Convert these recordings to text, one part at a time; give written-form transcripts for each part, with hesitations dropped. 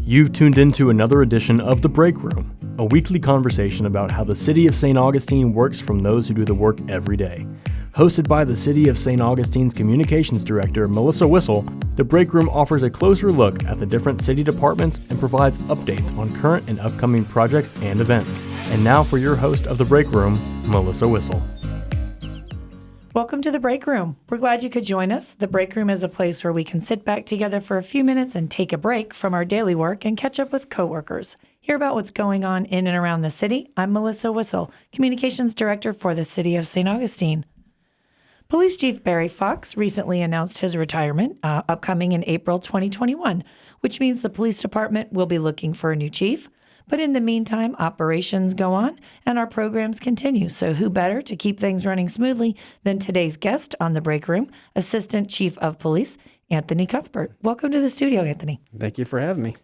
You've tuned into another edition of The Break Room, a weekly conversation about how the City of St. Augustine works from those who do the work every day. Hosted by the City of St. Augustine's Communications Director, Melissa Whistle, The Break Room offers a closer look at the different city departments and provides updates on current and upcoming projects and events. And now for your host of The Break Room, Melissa Whistle. Welcome to The Break Room. We're glad you could join us. The Break Room is a place where we can sit back together for a few minutes and take a break from our daily work and catch up with coworkers. Hear about what's going on in and around the city. I'm Melissa Whistle, Communications Director for the City of St. Augustine. Police Chief Barry Fox recently announced his retirement, upcoming in April 2021, which means the police department will be looking for a new chief. But in the meantime, operations go on and our programs continue. So who better to keep things running smoothly than today's guest on The Break Room, Assistant Chief of Police, Anthony Cuthbert. Welcome to the studio, Anthony. Thank you for having me.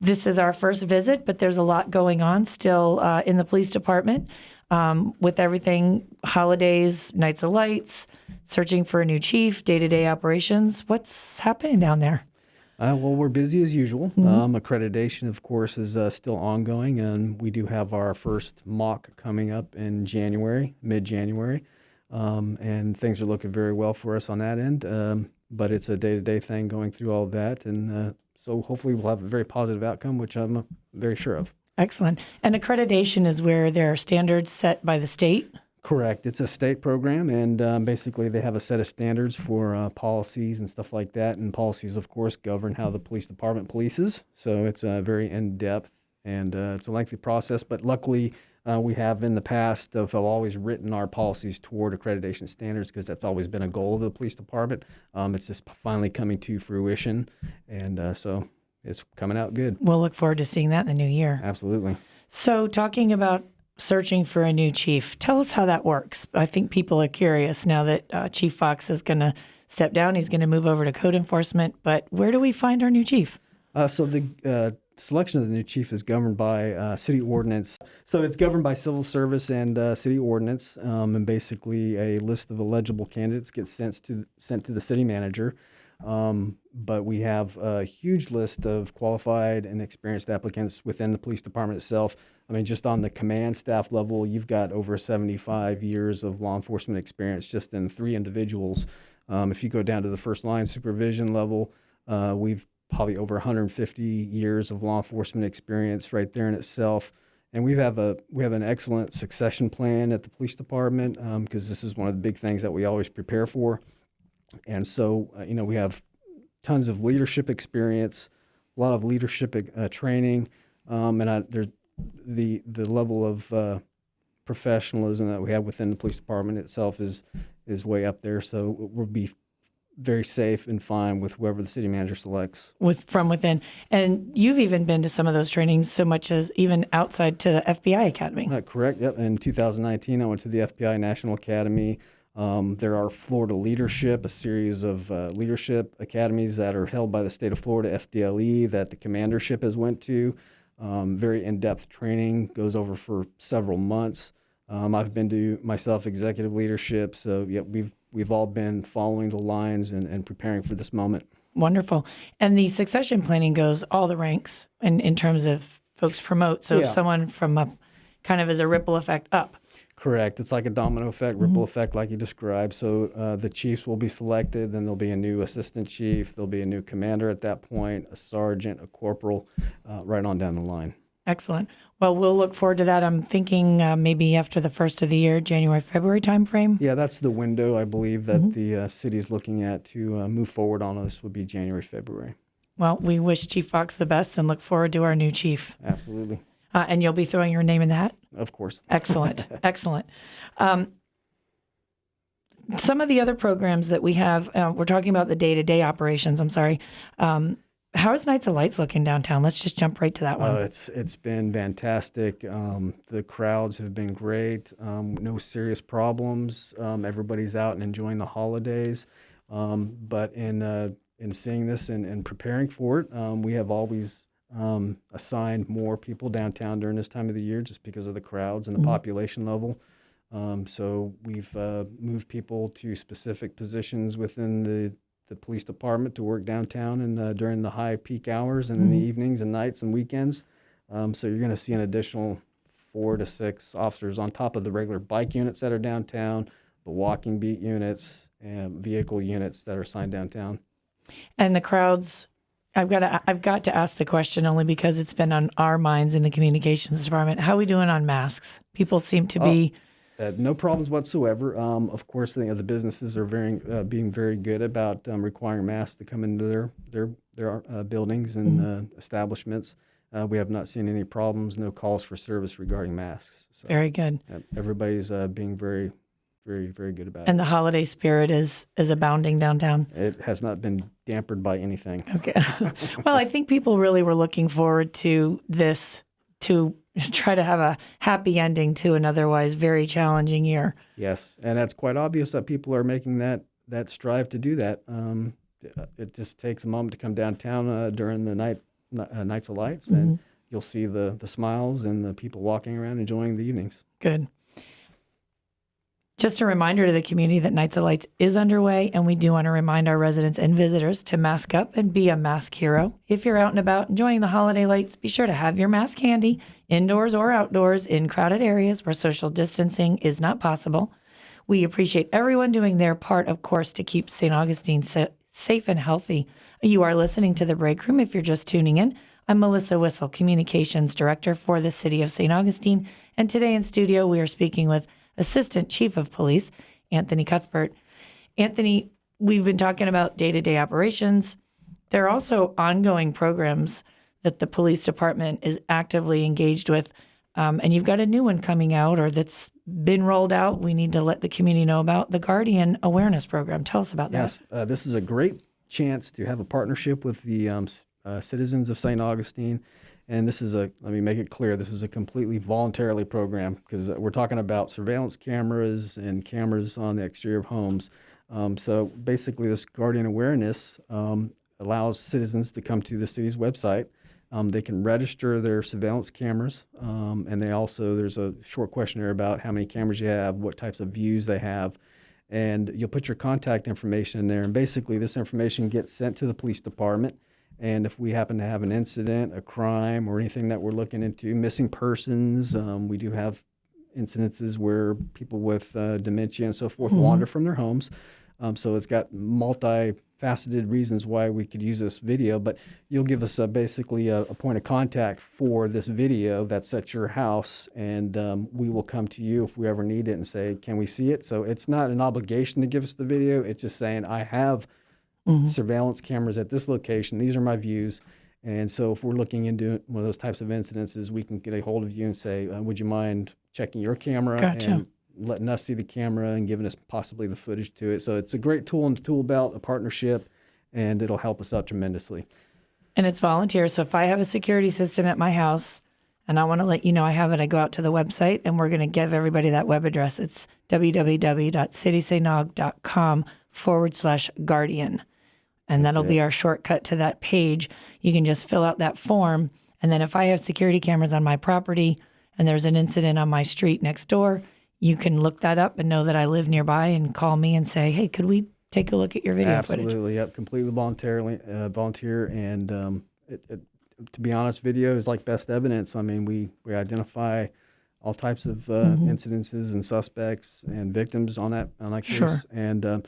This is our first visit, but there's a lot going on still in the police department with everything, holidays, nights of lights, searching for a new chief, day-to-day operations. What's happening down there? Well, we're busy as usual. Accreditation, of course, is still ongoing, and we do have our first mock coming up in January, mid-January, and things are looking very well for us on that end. But it's a day-to-day thing going through all of that, and so hopefully we'll have a very positive outcome, which I'm very sure of. Excellent. And accreditation is where there are standards set by the state? Correct. It's a state program, and basically they have a set of standards for policies and stuff like that. And policies, of course, govern how the police department polices. So it's very in-depth, and it's a lengthy process. But luckily, we have in the past have always written our policies toward accreditation standards because that's always been a goal of the police department. It's just finally coming to fruition, and so it's coming out good. We'll look forward to seeing that in the new year. Absolutely. So talking about searching for a new chief. Tell us how that works. I think people are curious now that Chief Fox is going to step down. He's going to move over to code enforcement. But where do we find our new chief? So the selection of the new chief is governed by city ordinance. So it's governed by civil service and city ordinance. And basically a list of eligible candidates gets sent to the city manager. But we have a huge list of qualified and experienced applicants within the police department itself. I mean, just on the command staff level, you've got over 75 years of law enforcement experience just in 3 individuals. If you go down to the first line supervision level, we've probably over 150 years of law enforcement experience right there in itself. And we have an excellent succession plan at the police department because this is one of the big things that we always prepare for. And so, we have tons of leadership experience, a lot of leadership training, and there's the level of professionalism that we have within the police department itself is way up there. So we'll be very safe and fine with whoever the city manager selects. From within. And you've even been to some of those trainings so much as even outside to the FBI Academy. Correct, yep. In 2019, I went to the FBI National Academy. There are Florida Leadership, a series of leadership academies that are held by the state of Florida, FDLE, that the commandership has went to. Very in-depth training, goes over for several months. I've been to myself executive leadership, so yeah, we've all been following the lines and preparing for this moment. Wonderful. And the succession planning goes all the ranks in terms of folks promote. So if someone from up kind of as a ripple effect up. Correct. It's like a domino effect, ripple effect like you described. So the chiefs will be selected, then there'll be a new assistant chief, there'll be a new commander at that point, a sergeant, a corporal, right on down the line. Excellent. Well, we'll look forward to that. I'm thinking maybe after the first of the year, January, February timeframe. Yeah, that's the window I believe that the city is looking at to move forward on this would be January, February. Well, we wish Chief Fox the best and look forward to our new chief. Absolutely. And you'll be throwing your name in the hat? Of course. Excellent. Excellent. Some of the other programs that we have, we're talking about the day-to-day operations. I'm sorry. How is Nights of Lights looking downtown? Let's just jump right to that one. It's been fantastic. The crowds have been great. No serious problems. Everybody's out and enjoying the holidays. But in seeing this and preparing for it, we have always assigned more people downtown during this time of the year just because of the crowds and the population level. So we've moved people to specific positions within the police department to work downtown and during the high peak hours and in the evenings and nights and weekends. So you're going to see an additional 4 to 6 officers on top of the regular bike units that are downtown, the walking beat units, and vehicle units that are assigned downtown. And the crowds, I've got to ask the question only because it's been on our minds in the communications department. How are we doing on masks? People seem to be... No problems whatsoever. Of course, the businesses are being very good about requiring masks to come into their buildings and establishments. We have not seen any problems, no calls for service regarding masks. So, very good. Everybody's being very, very, very good about it. And the holiday spirit is abounding downtown. It has not been dampered by anything. Okay. Well, I think people really were looking forward to this to try to have a happy ending to an otherwise very challenging year. Yes, and that's quite obvious that people are making that strive to do that. It just takes a moment to come downtown during the Nights of Lights, and you'll see the smiles and the people walking around enjoying the evenings. Good. Just a reminder to the community that Nights of Lights is underway, and we do want to remind our residents and visitors to mask up and be a mask hero. If you're out and about enjoying the holiday lights, be sure to have your mask handy, indoors or outdoors, in crowded areas where social distancing is not possible. We appreciate everyone doing their part, of course, to keep St. Augustine safe and healthy. You are listening to The Break Room if you're just tuning in. I'm Melissa Whistle, Communications Director for the City of St. Augustine, and today in studio we are speaking with Assistant Chief of Police, Anthony Cuthbert. Anthony, we've been talking about day-to-day operations. There are also ongoing programs that the police department is actively engaged with, and you've got a new one coming out or that's been rolled out. We need to let the community know about the Guardian Awareness Program. Tell us about that. Yes, this is a great chance to have a partnership with the citizens of St. Augustine. And let me make it clear, this is a completely voluntarily program because we're talking about surveillance cameras and cameras on the exterior of homes. So basically this Guardian Awareness allows citizens to come to the city's website. They can register their surveillance cameras, and there's a short questionnaire about how many cameras you have, what types of views they have, and you'll put your contact information in there. And basically this information gets sent to the police department. And if we happen to have an incident, a crime, or anything that we're looking into, missing persons, we do have incidences where people with dementia and so forth wander from their homes. So it's got multifaceted reasons why we could use this video, but you'll give us basically a point of contact for this video that's at your house, and we will come to you if we ever need it and say, can we see it? So it's not an obligation to give us the video. It's just saying, I have surveillance cameras at this location. These are my views. And so if we're looking into one of those types of incidences, we can get a hold of you and say, would you mind checking your camera and letting us see the camera and giving us possibly the footage to it. So it's a great tool in the tool belt, a partnership, and it'll help us out tremendously. And it's volunteer. So if I have a security system at my house and I want to let you know I have it, I go out to the website and we're going to give everybody that web address. It's www.citystnog.com/guardian. And that'll be our shortcut to that page. You can just fill out that form. And then if I have security cameras on my property and there's an incident on my street next door, you can look that up and know that I live nearby and call me and say, hey, could we take a look at your video footage? Absolutely, yep, completely volunteer. And to be honest, video is like best evidence. I mean, we identify all types of incidences and suspects and victims on that case. Sure. And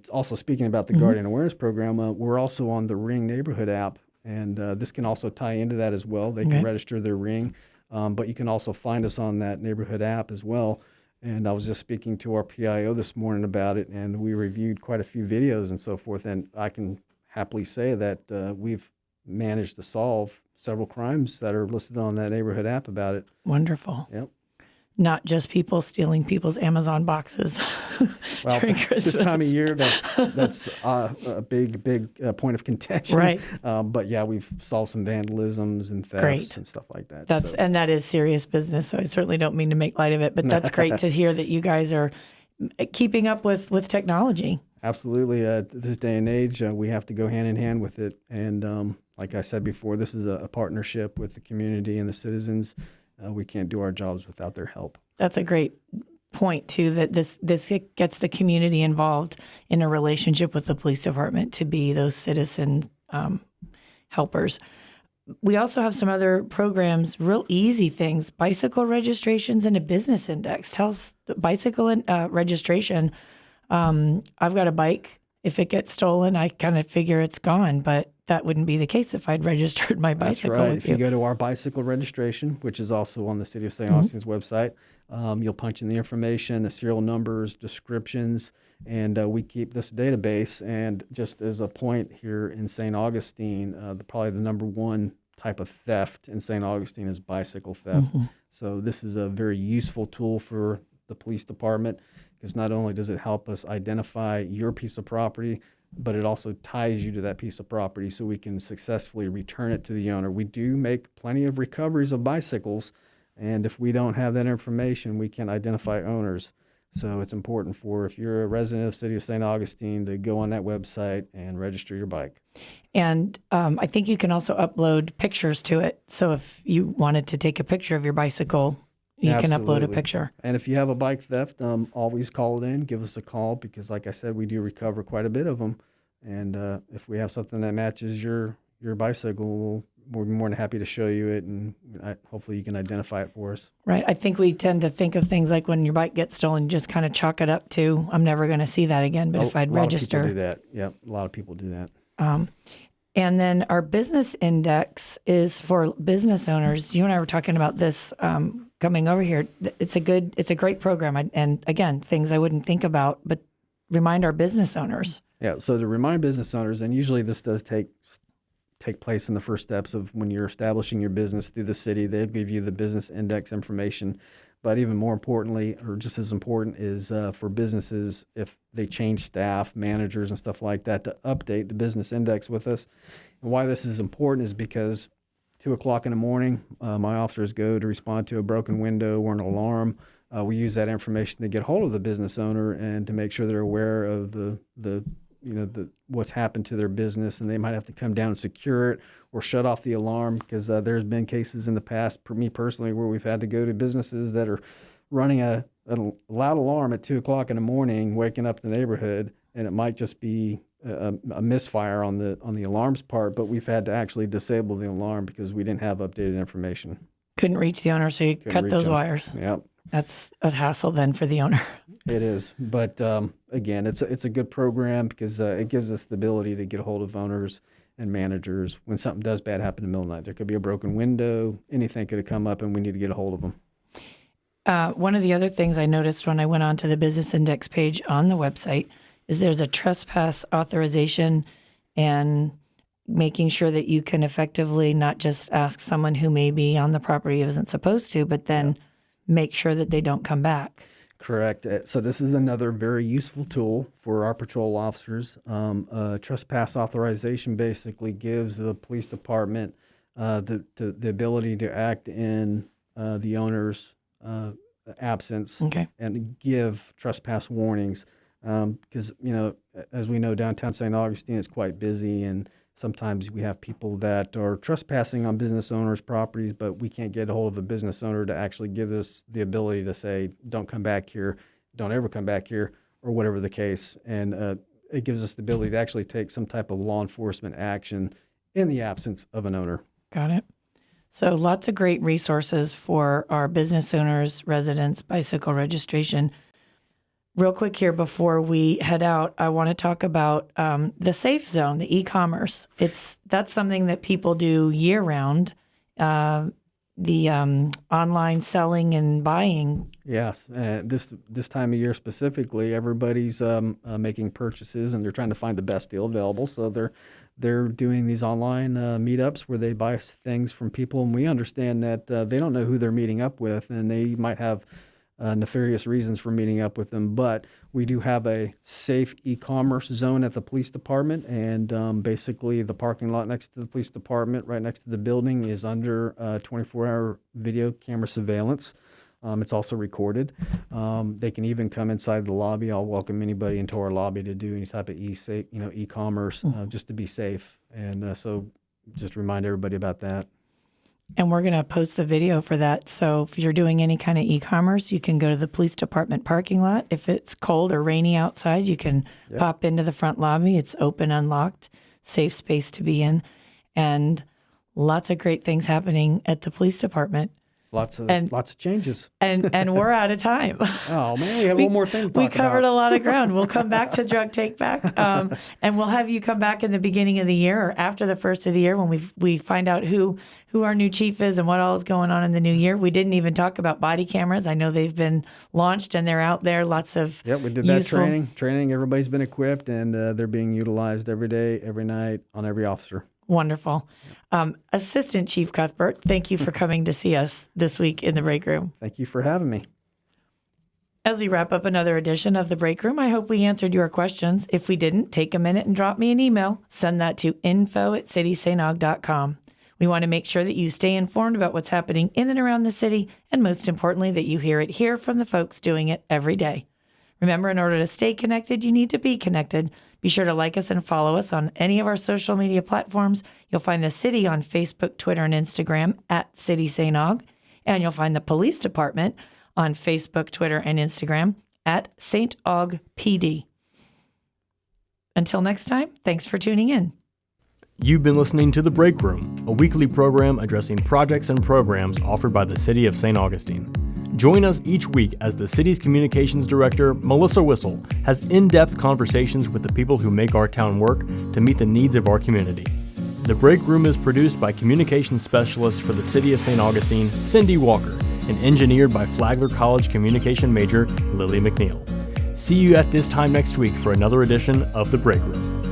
also speaking about the Guardian Awareness Program, we're also on the Ring neighborhood app, and this can also tie into that as well. They can register their Ring, but you can also find us on that neighborhood app as well. And I was just speaking to our PIO this morning about it, and we reviewed quite a few videos and so forth, and I can happily say that we've managed to solve several crimes that are listed on that neighborhood app about it. Wonderful. Yep. Not just people stealing people's Amazon boxes well, during Christmas. This time of year, that's a big point of contention. Right. But yeah, we've solved some vandalisms and thefts and stuff like that. And that is serious business. So I certainly don't mean to make light of it, but that's great to hear that you guys are keeping up with technology. Absolutely. This day and age, we have to go hand in hand with it. And like I said before, this is a partnership with the community and the citizens. We can't do our jobs without their help. That's a great point too, that this gets the community involved in a relationship with the police department to be those citizen helpers. We also have some other programs, real easy things, bicycle registrations and a business index. Tell us the bicycle registration. I've got a bike. If it gets stolen, I kind of figure it's gone, but that wouldn't be the case if I'd registered my bicycle. That's right. With If you go to our bicycle registration, which is also on the City of St. Augustine's website, you'll punch in the information, the serial numbers, descriptions, and we keep this database. And just as a point here in St. Augustine, probably the number one type of theft in St. Augustine is bicycle theft. So this is a very useful tool for the police department, because not only does it help us identify your piece of property, but it also ties you to that piece of property so we can successfully return it to the owner. We do make plenty of recoveries of bicycles, and if we don't have that information, we can identify owners. So it's important if you're a resident of the City of St. Augustine, to go on that website and register your bike. And I think you can also upload pictures to it. So if you wanted to take a picture of your bicycle, you can upload a picture. And if you have a bike theft, always call it in, give us a call, because like I said, we do recover quite a bit of them. And if we have something that matches your bicycle, we'll be more than happy to show you it, and hopefully you can identify it for us. Right. I think we tend to think of things like when your bike gets stolen, you just kind of chalk it up to, I'm never going to see that again. But if I'd register. A lot of people do that. Yeah, a lot of people do that. And then our business index is for business owners. You and I were talking about this coming over here. It's a great program. And again, things I wouldn't think about, but remind our business owners. Yeah. So to remind business owners, and usually this does take place in the first steps of when you're establishing your business through the city. They'll give you the business index information. But even more importantly, or just as important, is for businesses, if they change staff, managers, and stuff like that, to update the business index with us. And why this is important is because 2 o'clock in the morning, my officers go to respond to a broken window or an alarm. We use that information to get hold of the business owner and to make sure they're aware of the what's happened to their business, and they might have to come down and secure it or shut off the alarm, because there's been cases in the past, for me personally, where we've had to go to businesses that are running a loud alarm at 2 o'clock in the morning, waking up the neighborhood, and it might just be a misfire on the alarm's part, but we've had to actually disable the alarm because we didn't have updated information. Couldn't reach the owner, so you cut those wires. Yep. That's a hassle then for the owner. It is, but again, it's a good program because it gives us the ability to get a hold of owners and managers when something does bad happen in the middle of the night. There could be a broken window, anything could have come up, and we need to get a hold of them. One of the other things I noticed when I went onto the business index page on the website is there's a trespass authorization, and making sure that you can effectively not just ask someone who may be on the property who isn't supposed to, but then make sure that they don't come back. Correct. So this is another very useful tool for our patrol officers. Trespass authorization basically gives the police department the ability to act in the owner's absence and give trespass warnings. Because, as we know, downtown St. Augustine is quite busy, and sometimes we have people that are trespassing on business owners' properties, but we can't get a hold of a business owner to actually give us the ability to say, don't come back here, don't ever come back here, or whatever the case. And it gives us the ability to actually take some type of law enforcement action in the absence of an owner. Got it. So lots of great resources for our business owners, residents, bicycle registration. Real quick here before we head out, I want to talk about the safe zone, the eCommerce. That's something that people do year round. The online selling and buying. Yes, this time of year specifically, everybody's making purchases and they're trying to find the best deal available. So they're doing these online meetups where they buy things from people, and we understand that they don't know who they're meeting up with, and they might have nefarious reasons for meeting up with them, but we do have a safe e-commerce zone at the police department, and basically the parking lot next to the police department, right next to the building, is under 24-hour video camera surveillance. It's also recorded. They can even come inside the lobby. I'll welcome anybody into our lobby to do any type of e-commerce, just to be safe. And so just remind everybody about that. And we're going to post the video for that. So if you're doing any kind of e-commerce, you can go to the police department parking lot. If it's cold or rainy outside, you can pop into the front lobby. It's open, unlocked, safe space to be in. And lots of great things happening at the police department. Lots of changes. And we're out of time. Oh, man, we have one more thing to talk about. We covered a lot of ground. We'll come back to Drug Take Back, and we'll have you come back in the beginning of the year or after the first of the year when we find out who our new chief is and what all is going on in the new year. We didn't even talk about body cameras. I know they've been launched and they're out there. Lots of we did that training. Everybody's been equipped, and they're being utilized every day, every night on every officer. Wonderful. Assistant Chief Cuthbert, thank you for coming to see us this week in the break room. Thank you for having me. As we wrap up another edition of the break room, I hope we answered your questions. If we didn't, take a minute and drop me an email. Send that to info@citysanog.com. We want to make sure that you stay informed about what's happening in and around the city, and most importantly, that you hear it here from the folks doing it every day. Remember, in order to stay connected, you need to be connected. Be sure to like us and follow us on any of our social media platforms. You'll find the city on Facebook, Twitter, and Instagram @City St. Aug. And you'll find the police department on Facebook, Twitter, and Instagram @St. Aug PD. Until next time, thanks for tuning in. You've been listening to The Break Room, a weekly program addressing projects and programs offered by the City of St. Augustine. Join us each week as the city's communications director, Melissa Whistle, has in-depth conversations with the people who make our town work to meet the needs of our community. The Break Room is produced by communications specialist for the City of St. Augustine, Cindy Walker, and engineered by Flagler College communication major, Lily McNeil. See you at this time next week for another edition of The Break Room.